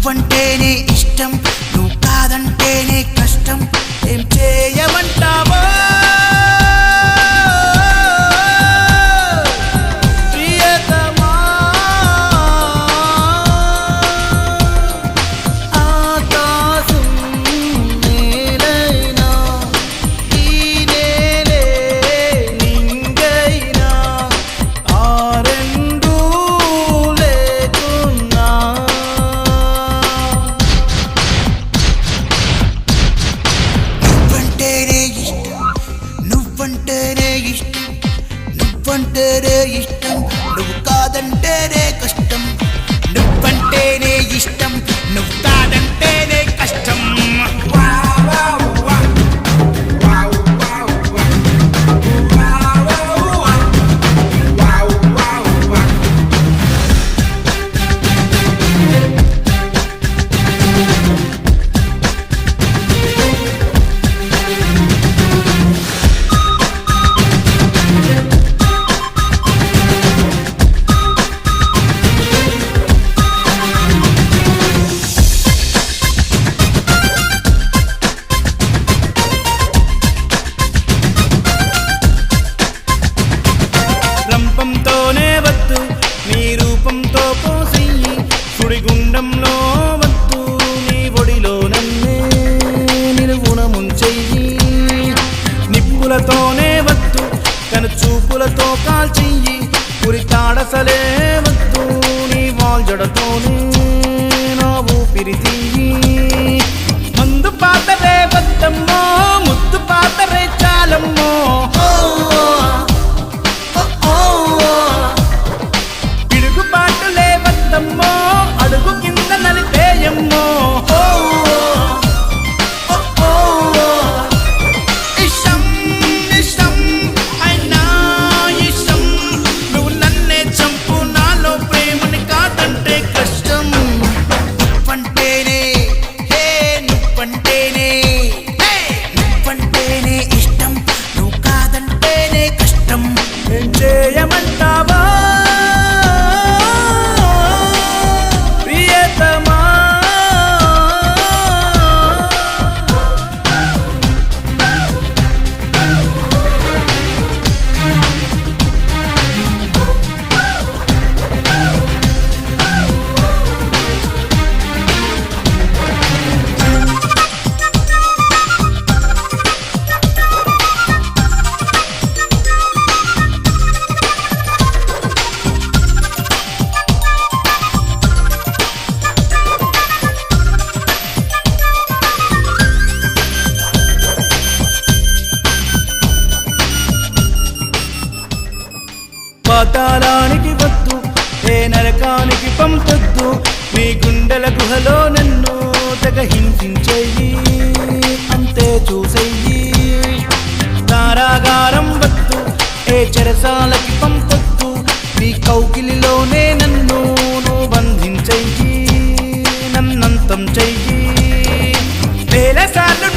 నువ్వంటేనే ఇష్టం, నువ్వు కాదంటేనే కష్టం. ఏం చేయమంటావో ప్రియతమా, ఆకాశం నేలైనా ఈ నేలే నింగైనా ఆ రెండూ లేకున్నా నువ్వంటేనే ఇష్టం, నువ్వంటేనే ఇష్టం, నువ్వు కాదంటేనే కష్టం. నువ్వంటేనే ఇష్టం, నువ్వు కాదంటేనే కష్టం. రంపంతోనే వద్దు నీ రూపంతో పోసెయ్యి, సుడిగుండంలో వద్దు నీ ఒడిలో నన్నే నిలువున ముంచెయ్యి. నిప్పులతోనే వద్దు కను చూపులతో కాల్చెయ్యి, ఉరితాడసలే వద్దు నీ వాల్జడతోనే నా ఊపిరి తీయి. మందు పాతరే వద్దమ్మో, ముద్దు పాతరే చాలమ్మో, పిడుగుపాటులే వద్దమ్మో, అడుగు కింద నలిపేయమ్మో. ఇష్టం ఇష్టం అయినా ఇష్టం, నువ్వు నన్నే చంపు నాలో ప్రేమని కాదంటే కష్టం. నువ్వంటేనే హే నువ్వంటేనే, నువ్వంటేనే ఇష్టం, నువ్వు కాదంటేనే కష్టం. ఏం చేయమంటావా ప్రియతమా. పాతాళానికి వద్దు ఏ నరకానికి పంపొద్దు, నీ గుండెల గుహలో నన్ను తెగ హింసించెయ్యి, అంతే చూసెయ్యి. కారాగారం వద్దు ఏ చెరసాలకి పంపొద్దు, నీ కౌగిలిలోనే నన్ను నువ్వు బంధించెయ్యి, నన్నంతం చెయ్యి. వేల సార్లు